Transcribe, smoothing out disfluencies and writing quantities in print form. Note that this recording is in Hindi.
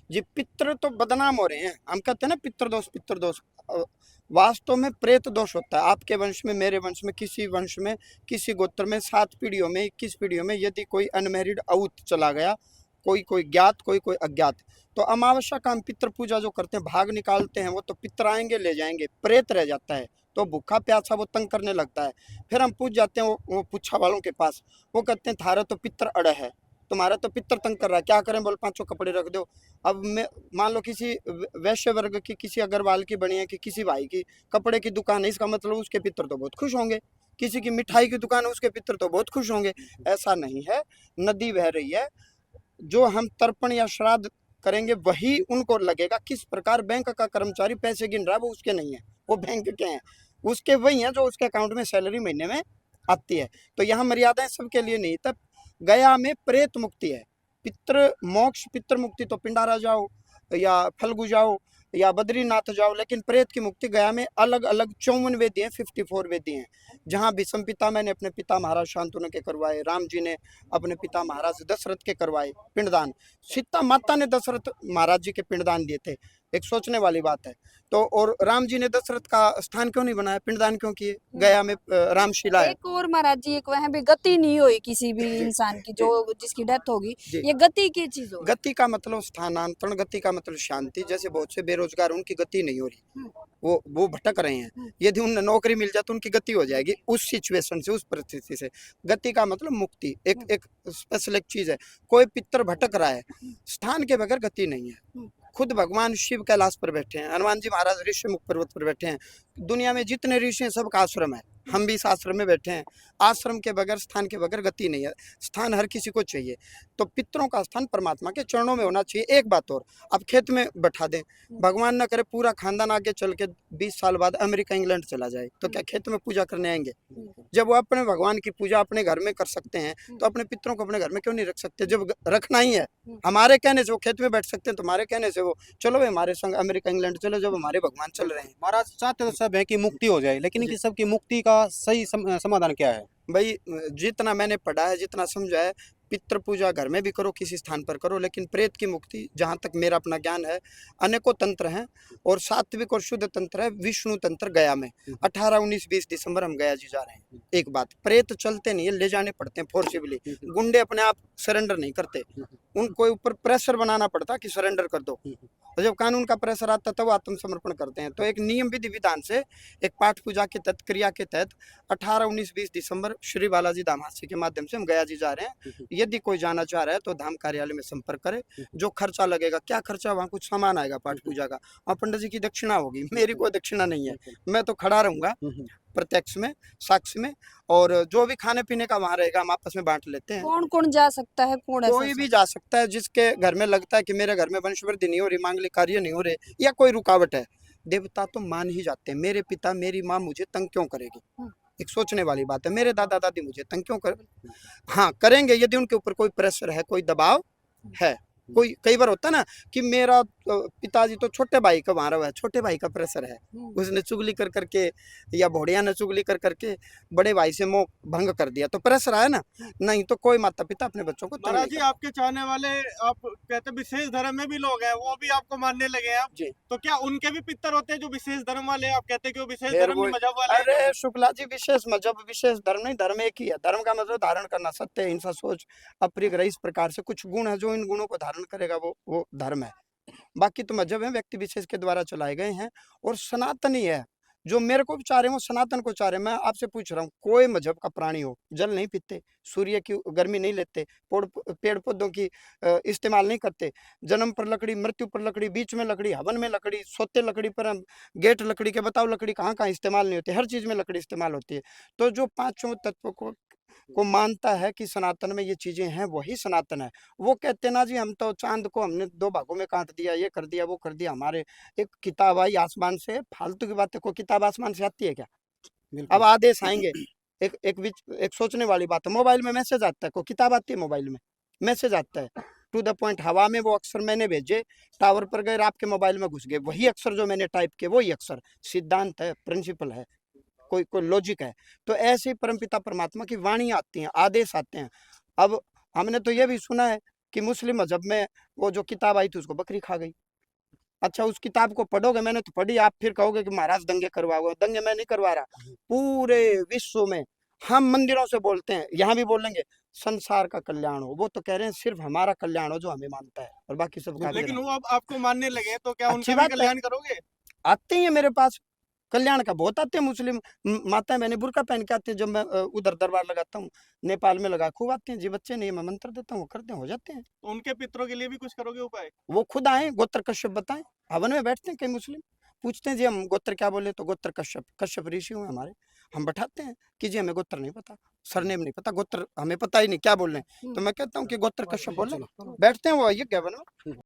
जी, पितृ तो बदनाम हो रहे हैं। हम कहते हैं ना पितृदोष पितृदोष। वास्तव में प्रेत दोष होता है। आपके वंश में, मेरे वंश में, किसी वंश में, किसी गोत्र में 7 पीढ़ियों में, 21 पीढ़ियों में यदि कोई अनमैरिड आउट चला गया, कोई कोई ज्ञात, कोई कोई अज्ञात, तो अमावस्या का हम पितृ पूजा जो करते हैं, भाग निकालते हैं, वो तो पितर आएंगे ले जाएंगे, प्रेत रह जाता है। तो भूखा प्यासा वो तंग करने लगता है। फिर हम पूछ जाते हैं वो पुच्छा वालों के पास। वो कहते हैं थारा तो पितर अड़ है, तुम्हारा तो पितर तंग कर रहा है, क्या करें? बोल 5 कपड़े रख दो। अब मैं मान लो किसी वैश्य वर्ग की, किसी अग्रवाल की बनी है, कि किसी भाई की कपड़े की दुकान है, इसका मतलब उसके पितर तो बहुत खुश होंगे। किसी की मिठाई की दुकान है, उसके पितर तो बहुत खुश होंगे। ऐसा नहीं है। नदी बह रही है, जो हम तर्पण या श्राद्ध करेंगे वही उनको लगेगा। किस प्रकार बैंक का कर्मचारी पैसे गिन रहा है, वो उसके नहीं है, वो बैंक के हैं। उसके वही हैं जो उसके अकाउंट में सैलरी महीने में आती है। तो यहाँ मर्यादाएं सबके लिए नहीं। तब गया में प्रेत मुक्ति है। पितृ मोक्ष, पितृ मुक्ति तो पिंडारा जाओ या फल्गु जाओ या बद्रीनाथ जाओ, लेकिन प्रेत की मुक्ति गया में अलग अलग 54 वेदी हैं, 54 वेदी हैं। जहाँ भीष्म पितामह ने अपने पिता महाराज शांतनु के करवाए, राम जी ने अपने पिता महाराज दशरथ के करवाए पिंडदान, सीता माता ने दशरथ महाराज जी के पिंडदान दिए थे। एक सोचने वाली बात है। तो और राम जी ने दशरथ का स्थान क्यों नहीं बनाया, पिंडदान क्यों किए? गया में रामशिला है। एक और महाराज जी, एक वहाँ भी गति नहीं हुई किसी भी जी इंसान की, जी जो जिसकी डेथ होगी, जी। ये गति की चीज हो। गति का मतलब स्थानांतरण, गति का मतलब शांति। जैसे बहुत से बेरोजगार, उनकी गति नहीं हो रही, वो भटक रहे हैं। यदि उन्हें नौकरी मिल जाए तो उनकी गति हो जाएगी उस सिचुएशन से, उस परिस्थिति से। गति का मतलब मुक्ति। एक एक स्पेशल एक चीज है। कोई पितर भटक रहा है, स्थान के बगैर गति नहीं है। खुद भगवान शिव कैलाश पर बैठे हैं, हनुमान जी महाराज ऋषिमुख पर्वत पर बैठे हैं। दुनिया में जितने ऋषि हैं सबका आश्रम है, हम भी इस आश्रम में बैठे हैं। आश्रम के बगैर, स्थान के बगैर गति नहीं है। स्थान हर किसी को चाहिए। तो पितरों का स्थान परमात्मा के चरणों में होना चाहिए। एक बात और, अब खेत में बैठा दें, भगवान न करे पूरा खानदान आगे चल के 20 साल बाद अमेरिका इंग्लैंड चला जाए, तो क्या खेत में पूजा करने आएंगे? जब वो अपने भगवान की पूजा अपने घर में कर सकते हैं, तो अपने पितरों को अपने घर में क्यों नहीं रख सकते? जब रखना ही है, हमारे कहने से वो खेत में बैठ सकते हैं, तुम्हारे कहने से वो चलो भाई हमारे संग अमेरिका इंग्लैंड चलो, जब हमारे भगवान चल रहे हैं। महाराज चाहते तो सब है कि मुक्ति हो जाए, लेकिन इनकी सबकी मुक्ति का सही समाधान क्या है? भाई जितना मैंने पढ़ा है, जितना समझा है, पितृ पूजा घर में भी करो, किसी स्थान पर करो, लेकिन प्रेत की मुक्ति, जहाँ तक मेरा अपना ज्ञान है, अनेकों तंत्र हैं और सात्विक और शुद्ध तंत्र है। विष्णु तंत्र गया में 18, 19, 20 दिसंबर हम गया जी जा रहे हैं। एक बात, प्रेत चलते नहीं है, ले जाने पड़ते हैं फोर्सिबली। गुंडे अपने आप सरेंडर नहीं करते, उनको ऊपर प्रेशर बनाना पड़ता कि सरेंडर कर दो। तो जब कानून का प्रेशर आता तब आत्मसमर्पण करते हैं। तो एक नियम विधि विधान से, एक पाठ पूजा के तहत, क्रिया के तहत 18, 19, 20 दिसंबर श्री बालाजी धाम हास्य के माध्यम से हम गया जी जा रहे हैं। यदि कोई जाना चाह रहा है तो धाम कार्यालय में संपर्क करे। जो खर्चा लगेगा, क्या खर्चा, वहाँ कुछ सामान आएगा पाठ पूजा का, और पंडित जी की दक्षिणा होगी। मेरी कोई दक्षिणा नहीं है, मैं तो खड़ा रहूंगा प्रत्यक्ष में, साक्ष्य में, और जो भी खाने पीने का वहाँ रहेगा हम आपस में बांट लेते हैं। कौन कौन जा सकता है, कौन कोई भी जा सकता है, जिसके घर में लगता है कि मेरे घर में वंशवृद्धि नहीं हो रही, मांगलिक कार्य नहीं हो रहे, या कोई रुकावट है। देवता तो मान ही जाते हैं। मेरे पिता मेरी माँ मुझे तंग क्यों करेगी? एक सोचने वाली बात है। मेरे दादा दादी मुझे तंग क्यों कर, हाँ करेंगे यदि उनके ऊपर कोई प्रेशर है, कोई दबाव है। कोई कई बार होता है ना कि मेरा पिताजी तो छोटे भाई का मारा हुआ है, छोटे भाई का प्रेशर है, उसने चुगली कर करके या भोड़िया ने चुगली कर करके बड़े भाई से मोह भंग कर दिया, तो प्रेशर आया ना। नहीं तो कोई माता पिता अपने बच्चों को महाराज जी, आपके चाहने वाले, आप कहते विशेष धर्म में भी लोग हैं, वो भी आपको मानने लगे हैं आप जी। तो क्या उनके भी पितर होते हैं जो विशेष धर्म वाले? आप कहते हैं कि वो विशेष फिर धर्म वो, मजहब वाले हैं? अरे शुक्ला जी, विशेष मजहब विशेष धर्म नहीं, धर्म एक ही है। धर्म का मतलब धारण करना, सत्य हिंसा सोच अप्रिय इस प्रकार से कुछ गुण है, जो इन गुणों को धारण करेगा वो धर्म है। बाकी तो मजहब है, व्यक्ति विशेष के द्वारा चलाए गए हैं, और सनातनी है। जो मेरे को भी चाह रहे हो, सनातन को चाह रहे हैं। मैं आपसे पूछ रहा हूँ, कोई मजहब का प्राणी हो, जल नहीं पीते, सूर्य की गर्मी नहीं लेते, पेड़ पौधों की इस्तेमाल नहीं करते, जन्म पर लकड़ी, मृत्यु पर लकड़ी, बीच में लकड़ी, हवन में लकड़ी, सोते लकड़ी पर, हम गेट लकड़ी के, बताओ लकड़ी कहाँ कहाँ इस्तेमाल नहीं होती? हर चीज में लकड़ी इस्तेमाल होती है। तो जो पांचों तत्वों को मानता है कि सनातन में ये चीजें हैं, वही सनातन है। वो कहते ना जी हम तो चांद को हमने 2 भागों में काट दिया, ये कर दिया, वो कर दिया। हमारे एक किताब आई आसमान से, फालतू की बात है। कोई किताब आसमान से आती है क्या? अब आदेश आएंगे। एक सोचने वाली बात है। मोबाइल में मैसेज आता है, कोई किताब आती है? मोबाइल में मैसेज आता है टू द पॉइंट। हवा में वो अक्षर मैंने भेजे, टावर पर गए, आपके मोबाइल में घुस गए, वही अक्षर जो मैंने टाइप किए, वही अक्षर। सिद्धांत है, प्रिंसिपल है, कोई लॉजिक है। तो ऐसे परमपिता परमात्मा की वाणी आती है, आदेश आते हैं। अब हमने तो ये भी सुना है कि मुस्लिम मजहब में वो जो किताब आई थी उसको बकरी खा गई। अच्छा, उस किताब को पढ़ोगे, मैंने तो पढ़ी, आप फिर कहोगे कि महाराज दंगे करवाओगे। दंगे मैं नहीं करवा रहा। पूरे विश्व में हम मंदिरों से बोलते हैं, यहाँ भी बोलेंगे संसार का कल्याण हो, वो तो कह रहे हैं सिर्फ हमारा कल्याण हो जो हमें मानता है, और बाकी सब काफिर लेकिन हैं। वो अब आपको मानने लगे तो क्या अच्छी उनका भी बात है। कल्याण करोगे? आते ही हैं मेरे पास, कल्याण का बहुत आते हैं मुस्लिम माताएं बहनें बुर्का पहन के आते हैं। जब मैं उधर दरबार लगाता हूँ, नेपाल में लगा, खूब आते हैं जी बच्चे, नहीं मैं मंत्र देता हूँ, वो करते हैं, हो जाते हैं। तो उनके पितरों के लिए भी कुछ करोगे उपाय? वो खुद आए, गोत्र कश्यप बताएं, हवन में बैठते हैं कई मुस्लिम, पूछते हैं जी हम गोत्र क्या बोले, तो गोत्र कश्यप, कश्यप ऋषि हुए हमारे। हम बैठाते हैं कि जी हमें गोत्र नहीं पता, सरनेम नहीं पता, गोत्र हमें पता ही नहीं क्या बोल रहे हैं। तो मैं कहता हूँ कि गोत्र कश्यप बोले, बैठते हैं वो यज्ञ हवन में।